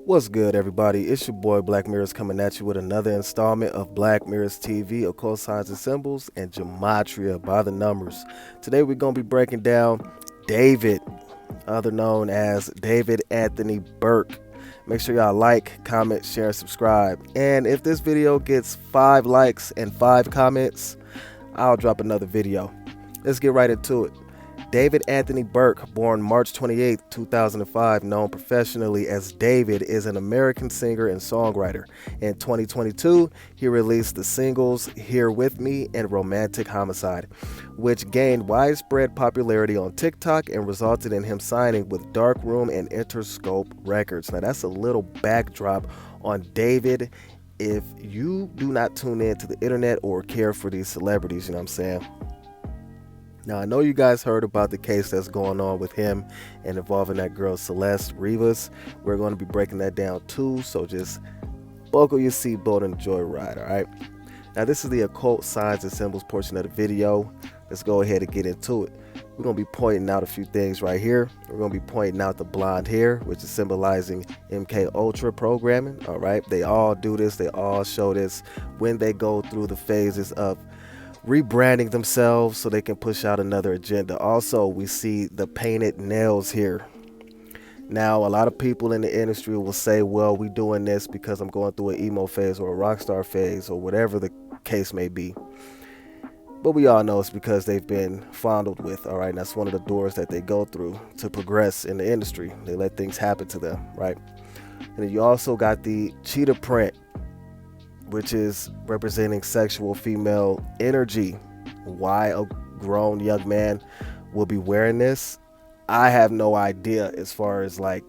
What's good, everybody? It's your boy Black Mirrors coming at you with another installment of Black Mirrors TV, Occult Signs and Symbols, and Gematria by the Numbers. Today we're going to be breaking down David, other known as David Anthony Burke. Make sure y'all like, comment, share, and subscribe. And if this video gets 5 likes and 5 comments, I'll drop another video. Let's get right into it. David Anthony Burke, born March 28, 2005, known professionally as David, is an American singer and songwriter. In 2022, he released the singles Here With Me and Romantic Homicide, which gained widespread popularity on TikTok and resulted in him signing with Darkroom and Interscope Records. Now that's a little backdrop on David if you do not tune in to the internet or care for these celebrities, you know what I'm saying? Now, I know you guys heard about the case that's going on with him and involving that girl Celeste Rivas. We're going to be breaking that down too, so just buckle your seatbelt and enjoy the ride, all right? Now, this is the occult signs and symbols portion of the video. Let's go ahead and get into it. We're going to be pointing out a few things right here. We're going to be pointing out the blonde hair, which is symbolizing MK Ultra programming, all right? They all do this. They all show this when they go through the phases of rebranding themselves so they can push out another agenda. Also, we see the painted nails here. Now, a lot of people in the industry will say, well, we doing this because I'm going through an emo phase or a rock star phase or whatever the case may be. But we all know it's because they've been fondled with, all right? And that's one of the doors that they go through to progress in the industry. They let things happen to them, right? And then you also got the cheetah print, which is representing sexual female energy. Why a grown young man will be wearing this, I have no idea as far as like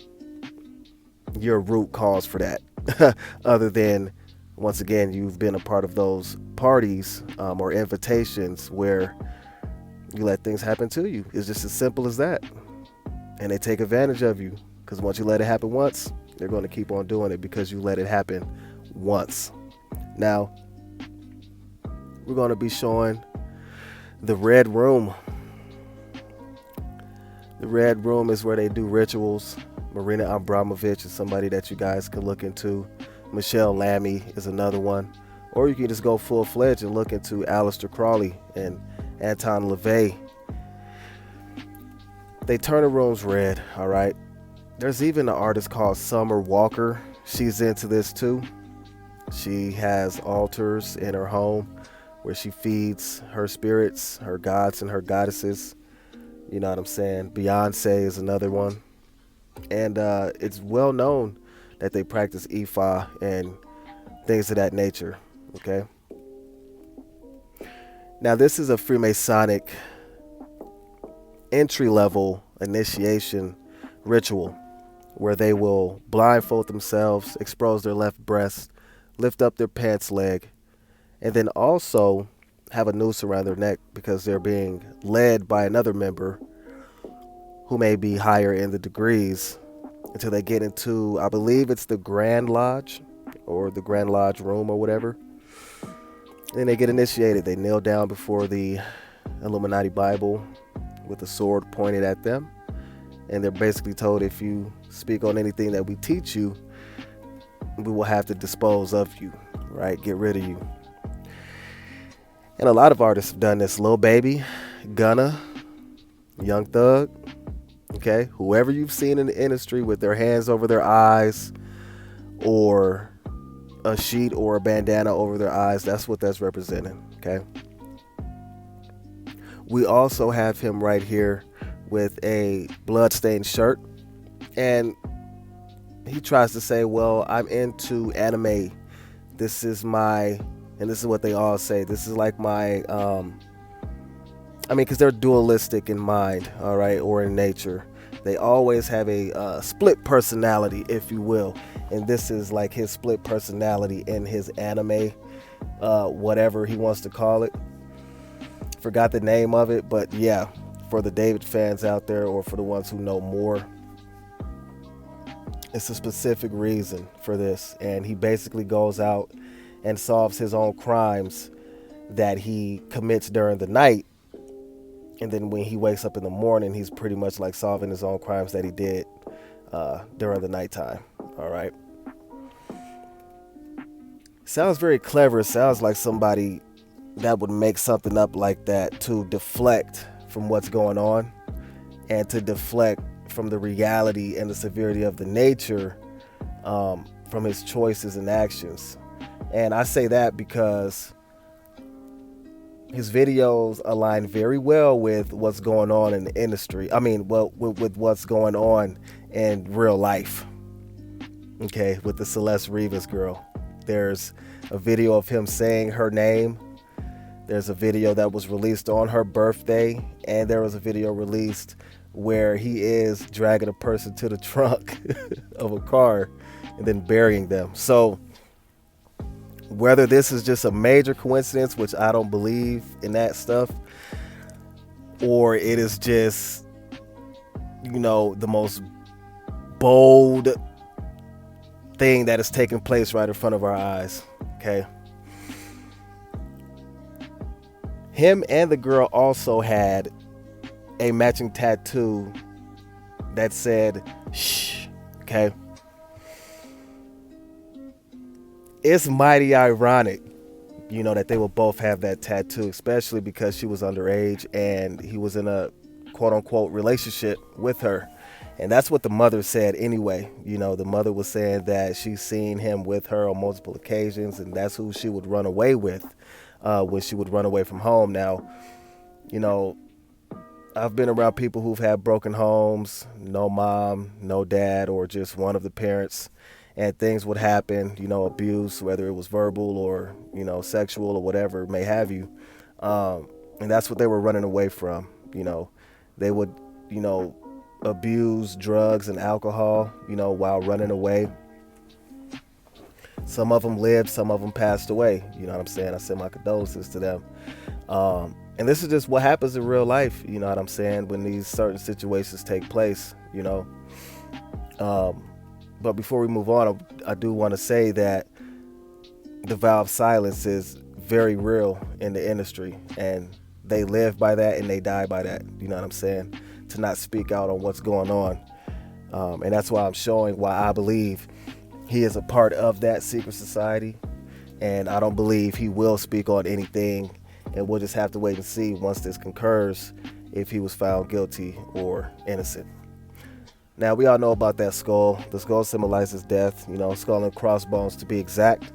your root cause for that. Other than, once again, you've been a part of those parties or invitations where you let things happen to you. It's just as simple as that. And they take advantage of you because once you let it happen once, they're going to keep on doing it because you let it happen once. Now, we're going to be showing the Red Room. The Red Room is where they do rituals. Marina Abramovich is somebody that you guys can look into. Michelle Lammy is another one. Or you can just go full-fledged and look into Aleister Crowley and Anton LaVey. They turn the rooms red, all right? There's even an artist called Summer Walker. She's into this too. She has altars in her home where she feeds her spirits, her gods and her goddesses. You know what I'm saying? Beyonce is another one. And it's well known that they practice Ifa and things of that nature. Okay. Now, this is a Freemasonic entry-level initiation ritual where they will blindfold themselves, expose their left breast, lift up their pants leg, and then also have a noose around their neck because they're being led by another member who may be higher in the degrees until they get into, I believe it's the Grand Lodge or the Grand Lodge room or whatever. And then they get initiated. They kneel down before the Illuminati Bible with a sword pointed at them. And they're basically told, if you speak on anything that we teach you, we will have to dispose of you, right? Get rid of you. And a lot of artists have done this. Lil Baby, Gunna, Young Thug, okay? Whoever you've seen in the industry with their hands over their eyes or a sheet or a bandana over their eyes, that's what that's representing, okay? We also have him right here with a bloodstained shirt. And he tries to say, well, I'm into anime. This is my, and this is what they all say, this is like my, because they're dualistic in mind, all right, or in nature. They always have a split personality, if you will. And this is like his split personality in his anime, whatever he wants to call it. Forgot the name of it, but yeah, for the David fans out there or for the ones who know more, it's a specific reason for this, and he basically goes out and solves his own crimes that he commits during the night, and then when he wakes up in the morning, he's pretty much like solving his own crimes that he did during the nighttime. All right. Sounds very clever. It sounds like somebody that would make something up like that to deflect from what's going on and to deflect from the reality and the severity of the nature, from his choices and actions. And I say that because his videos align very well with what's going on in the industry. I mean, well, with what's going on in real life. Okay, with the Celeste Rivas girl. There's a video of him saying her name. There's a video that was released on her birthday, and there was a video released where he is dragging a person to the trunk of a car and then burying them. So whether this is just a major coincidence, which I don't believe in that stuff, or it is just, the most bold thing that is taking place right in front of our eyes. Okay. Him and the girl also had a matching tattoo that said shh. Okay. It's mighty ironic, that they will both have that tattoo, especially because she was underage and he was in a quote unquote relationship with her. And that's what the mother said anyway. The mother was saying that she's seen him with her on multiple occasions, and that's who she would run away with when she would run away from home. Now, I've been around people who've had broken homes, no mom, no dad, or just one of the parents, and things would happen, abuse, whether it was verbal or, sexual or whatever may have you. And that's what they were running away from. They would, abuse drugs and alcohol, while running away. Some of them lived, some of them passed away. You know what I'm saying? I send my condolences to them. And this is just what happens in real life, you know what I'm saying, when these certain situations take place, But before we move on, I do want to say that the vow of silence is very real in the industry, and they live by that and they die by that, you know what I'm saying, to not speak out on what's going on. And that's why I'm showing why I believe he is a part of that secret society, and I don't believe he will speak on anything, and we'll just have to wait and see once this concurs if he was found guilty or innocent. Now, we all know about that skull. The skull symbolizes death, skull and crossbones to be exact.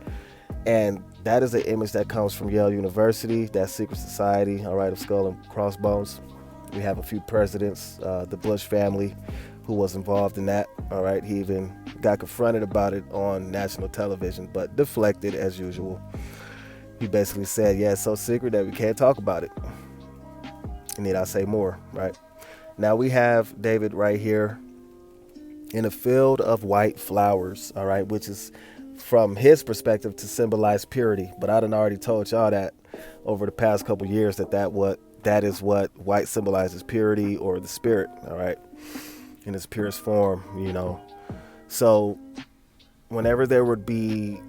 And that is an image that comes from Yale University, that secret society, all right, of skull and crossbones. We have a few presidents, the Bush family, who was involved in that, all right. He even got confronted about it on national television, but deflected as usual. He basically said, yeah, it's so secret that we can't talk about it. Need I say more, right? Now we have David right here in a field of white flowers, all right, which is from his perspective to symbolize purity. But I done already told y'all that over the past couple years that is what white symbolizes, purity or the spirit, all right, in its purest form, So whenever there would be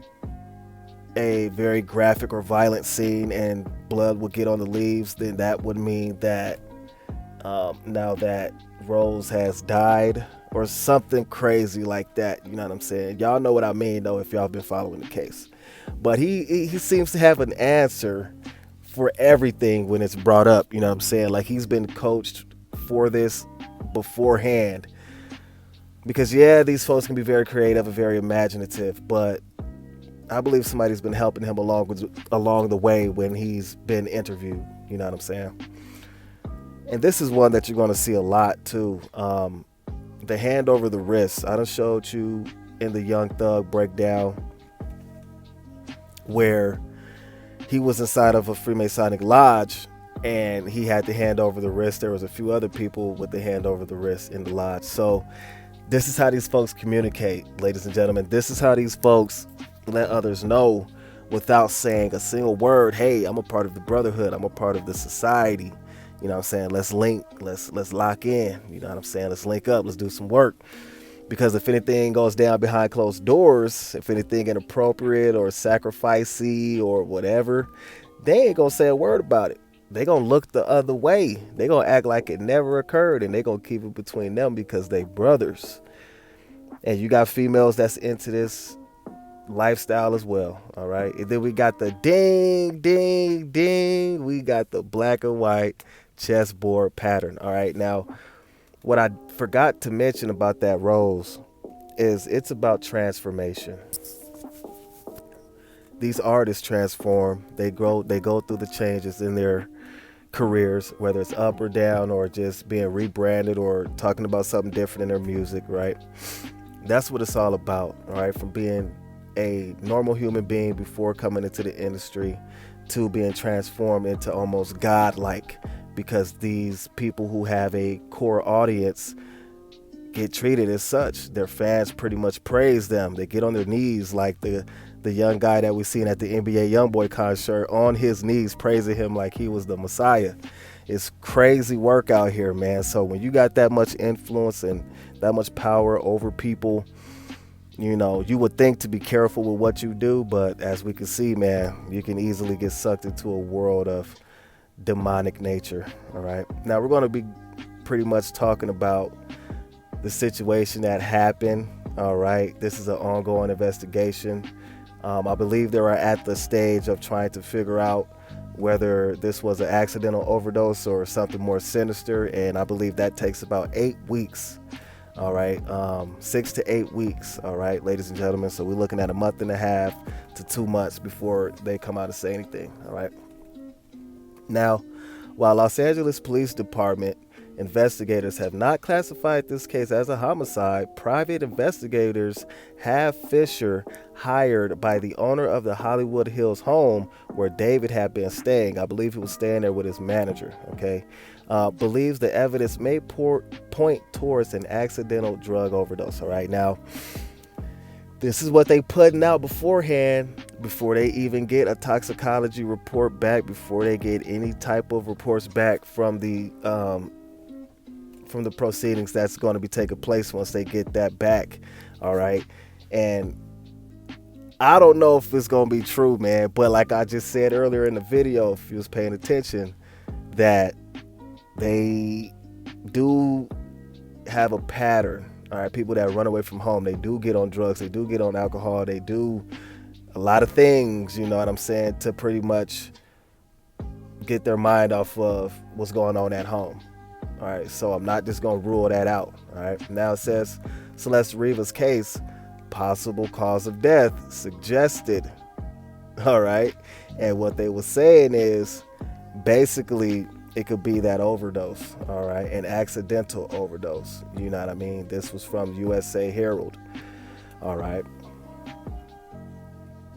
a very graphic or violent scene and blood would get on the leaves, then that would mean that now that Rose has died or something crazy like that. You know what I'm saying? Y'all know what I mean, though, if y'all been following the case. But he seems to have an answer for everything when it's brought up. You know what I'm saying? Like, he's been coached for this beforehand. Because, yeah, these folks can be very creative and very imaginative, but I believe somebody's been helping him along the way when he's been interviewed. You know what I'm saying? And this is one that you're going to see a lot, too. The hand over the wrist. I done showed you in the Young Thug breakdown where he was inside of a Freemasonic lodge and he had the hand over the wrist. There was a few other people with the hand over the wrist in the lodge. So this is how these folks communicate, ladies and gentlemen. This is how these folks let others know without saying a single word. Hey, I'm a part of the brotherhood. I'm a part of the society. You know what I'm saying? Let's link. Let's lock in. You know what I'm saying? Let's link up. Let's do some work. Because if anything goes down behind closed doors, if anything inappropriate or sacrificey or whatever, they ain't going to say a word about it. They going to look the other way. They going to act like it never occurred, and they going to keep it between them because they brothers. And you got females that's into this lifestyle as well. All right. And then we got the ding, ding, ding. We got the black and white chessboard pattern. All right. Now, what I forgot to mention about that rose is it's about transformation. These artists transform. They grow. They go through the changes in their careers, whether it's up or down or just being rebranded or talking about something different in their music, right? That's what it's all about, all right? From being a normal human being before coming into the industry to being transformed into almost godlike, because these people who have a core audience get treated as such. Their fans pretty much praise them. They get on their knees like the young guy that we seen at the NBA Youngboy concert, on his knees praising him like he was the Messiah. It's crazy work out here, man. So when you got that much influence and that much power over people, you know, you would think to be careful with what you do, but as we can see, man, you can easily get sucked into a world of demonic nature. All right. Now we're going to be pretty much talking about the situation that happened. All right. This is an ongoing investigation. I believe they are at the stage of trying to figure out whether this was an accidental overdose or something more sinister. And I believe that takes about 8 weeks. All right. 6 to 8 weeks. All right, ladies and gentlemen. So we're looking at a month and a half to 2 months before they come out and say anything. All right. Now, while Los Angeles Police Department investigators have not classified this case as a homicide, private investigators have Fisher, hired by the owner of the Hollywood Hills home where David had been staying. I believe he was staying there with his manager, okay? Believes the evidence may point towards an accidental drug overdose, all right? Now, this is what they putting out beforehand, before they even get a toxicology report back, before they get any type of reports back from the proceedings that's going to be taking place once they get that back. All right. And I don't know if it's going to be true, man, but like I just said earlier in the video, if you was paying attention, that they do have a pattern. All right. People that run away from home, they do get on drugs. They do get on alcohol. They do a lot of things, you know what I'm saying, to pretty much get their mind off of what's going on at home. All right, so I'm not just going to rule that out. All right, now it says Celeste Riva's case, possible cause of death suggested. All right, and what they were saying is basically it could be that overdose. All right, an accidental overdose. You know what I mean? This was from USA Herald. All right.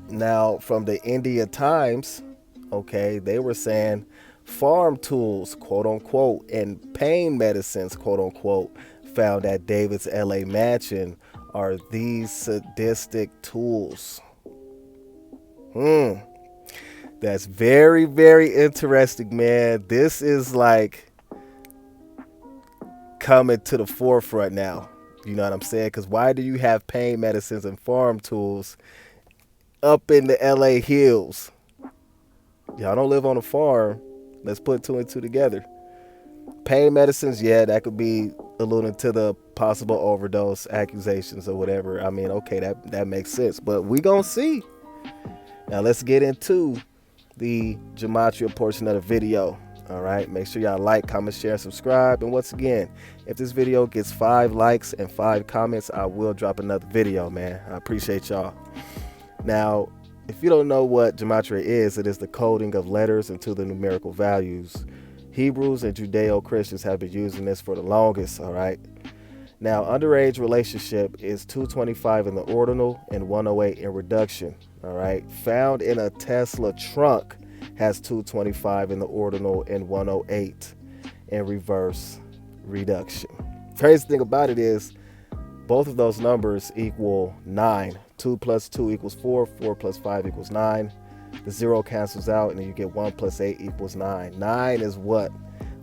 Now, from the India Times, okay, they were saying farm tools, quote unquote, and pain medicines, quote unquote, found at David's LA mansion are these sadistic tools. That's very, very interesting, man. This is like coming to the forefront now. You know what I'm saying? Because why do you have pain medicines and farm tools up in the LA hills? Y'all don't live on a farm. Let's put two and two together. Pain medicines, yeah, that could be alluding to the possible overdose accusations or whatever. I mean, okay, that makes sense. But we gonna see. Now let's get into the gematria portion of the video. All right, make sure y'all like, comment, share, and subscribe. And once again, if this video gets 5 likes and 5 comments, I will drop another video, man. I appreciate y'all. Now, if you don't know what gematria is, it is the coding of letters into the numerical values. Hebrews and Judeo-Christians have been using this for the longest, all right? Now, underage relationship is 225 in the ordinal and 108 in reduction, all right? Found in a Tesla trunk has 225 in the ordinal and 108 in reverse reduction. Crazy thing about it is both of those numbers equal 9. 2 plus 2 equals 4. 4 plus 5 equals 9. The 0 cancels out, and then you get 1 plus 8 equals 9. 9 is what?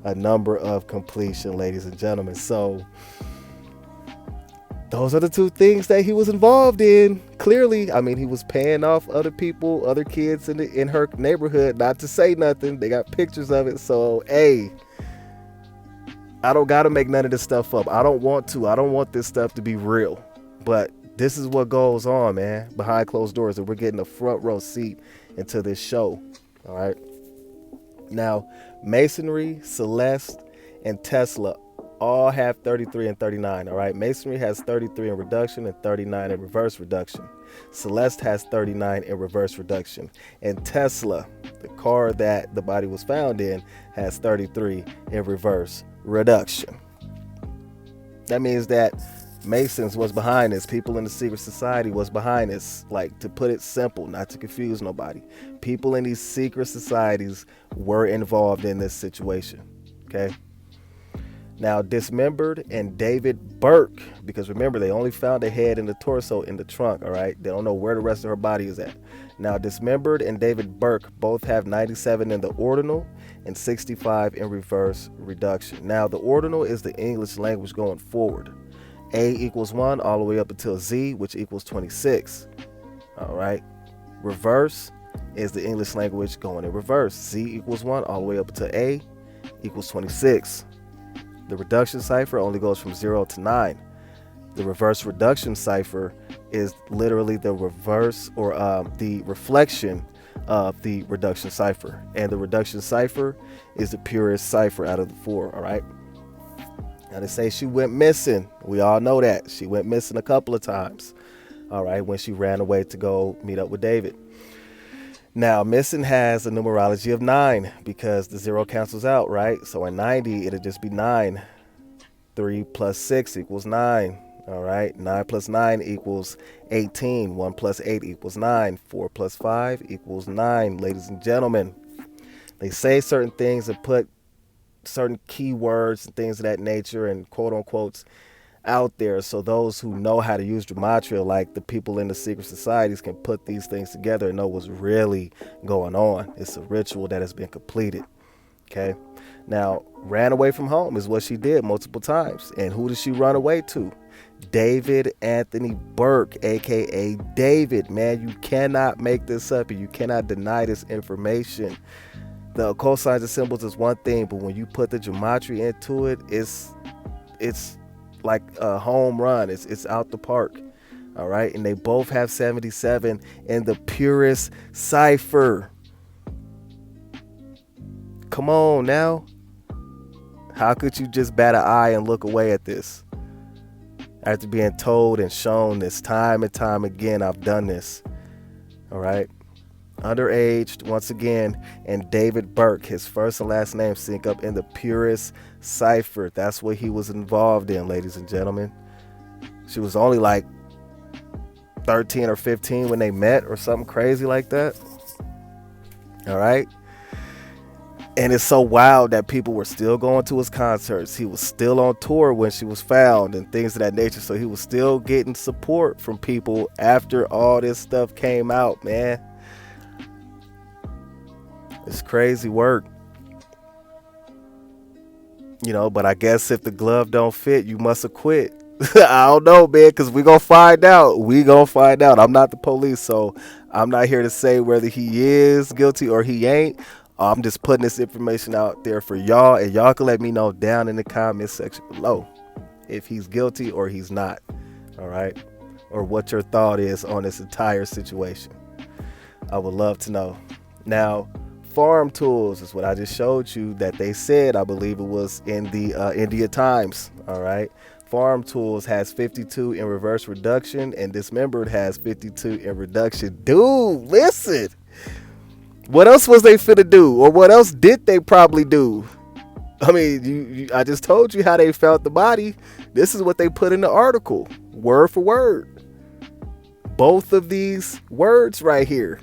A number of completion, ladies and gentlemen. So those are the two things that he was involved in. Clearly, I mean, he was paying off other people, other kids in her neighborhood, not to say nothing. They got pictures of it. So, hey, I don't got to make none of this stuff up. I don't want to. I don't want this stuff to be real. But this is what goes on, man, behind closed doors, and we're getting a front row seat into this show. All right. Now, Masonry, Celeste, and Tesla all have 33 and 39. All right. Masonry has 33 in reduction and 39 in reverse reduction. Celeste has 39 in reverse reduction. And Tesla, the car that the body was found in, has 33 in reverse reduction. That means that Masons was behind this. People in the secret society was behind this. Like, to put it simple, not to confuse nobody, people in these secret societies were involved in this situation. Okay. Now, Dismembered and David Burke, because remember, they only found the head and the torso in the trunk. All right. They don't know where the rest of her body is at. Now, Dismembered and David Burke both have 97 in the ordinal and 65 in reverse reduction. Now, the ordinal is the English language going forward. A equals 1 all the way up until Z, which equals 26. All right. Reverse is the English language going in reverse. Z equals 1 all the way up until A equals 26. The reduction cipher only goes from 0 to 9. The reverse reduction cipher is literally the reverse, or the reflection of the reduction cipher. And the reduction cipher is the purest cipher out of the 4. All right. Now, they say she went missing. We all know that. She went missing a couple of times. All right. When she ran away to go meet up with David. Now, missing has a numerology of 9 because the 0 cancels out, right? So in 90, it'll just be 9. 3 plus 6 equals 9. All right. 9 plus 9 equals 18. 1 plus 8 equals 9. 4 plus 5 equals 9. Ladies and gentlemen, they say certain things and put certain keywords and things of that nature and quote unquotes out there, so those who know how to use gematria, like the people in the secret societies, can put these things together and know what's really going on. It's a ritual that has been completed. Okay. Now, ran away from home is what she did multiple times. And who did she run away to? David Anthony Burke, aka David. Man, you cannot make this up and you cannot deny this information. The occult signs and symbols is one thing, but when you put the gematria into it, it's like a home run. It's out the park. All right. And they both have 77 in the purest cipher. Come on now. How could you just bat an eye and look away at this? After being told and shown this time and time again, I've done this. All right. Underaged once again, and David Burke, his first and last name sync up in the purest cipher. That's what he was involved in, ladies and gentlemen. She was only like 13 or 15 when they met or something crazy like that. All right. And it's so wild that people were still going to his concerts. He was still on tour when she was found and things of that nature. So he was still getting support from people after all this stuff came out, man. It's crazy work. You know, but I guess if the glove don't fit, you must have quit. I don't know, man, because we're going to find out. I'm not the police, so I'm not here to say whether he is guilty or he ain't. I'm just putting this information out there for y'all, and y'all can let me know down in the comment section below if he's guilty or he's not. All right? Or what your thought is on this entire situation. I would love to know. Now, farm tools is what I just showed you that they said, I believe it was in the India Times. All right. Farm tools has 52 in reverse reduction, and Dismembered has 52 in reduction. Dude, listen. What else was they finna do? Or what else did they probably do? I mean, I just told you how they found the body. This is what they put in the article, word for word. Both of these words right here.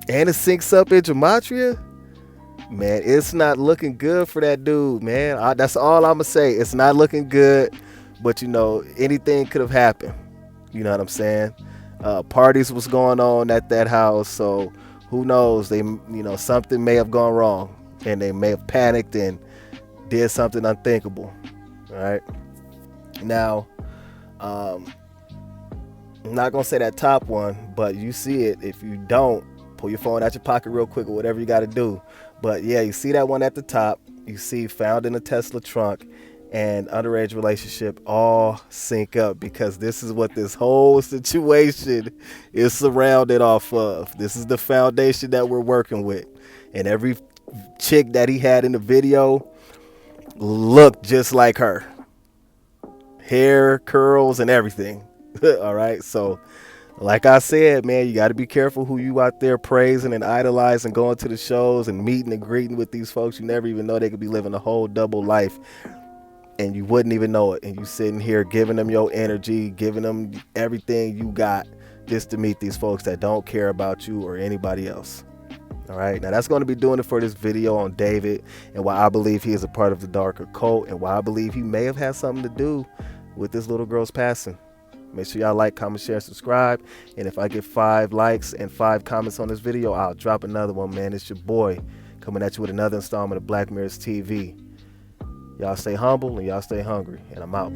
And it syncs up in gematria. Man, it's not looking good for that dude, man. That's all I'm going to say. It's not looking good. But, you know, anything could have happened. You know what I'm saying? Parties was going on at that house. So who knows? Something may have gone wrong. And they may have panicked and did something unthinkable. All right. Now, I'm not going to say that top one, but you see it. If you don't, pull your phone out your pocket real quick or whatever you got to do. But yeah, you see that one at the top. You see found in a Tesla trunk. and underage relationship all sync up, because this is what this whole situation is surrounded off of. This is the foundation that we're working with. And every chick that he had in the video looked just like her. Hair, curls, and everything. All right. So like I said, man, you got to be careful who you out there praising and idolizing, going to the shows and meeting and greeting with these folks. You never even know they could be living a whole double life, and you wouldn't even know it. And you sitting here giving them your energy, giving them everything you got just to meet these folks that don't care about you or anybody else. All right, now that's going to be doing it for this video on David, and why I believe he is a part of the dark occult, and why I believe he may have had something to do with this little girl's passing. Make sure y'all like, comment, share, subscribe. And if I get 5 likes and 5 comments on this video, I'll drop another one, man. It's your boy coming at you with another installment of Black Mirrors TV. Y'all stay humble and y'all stay hungry. And I'm out.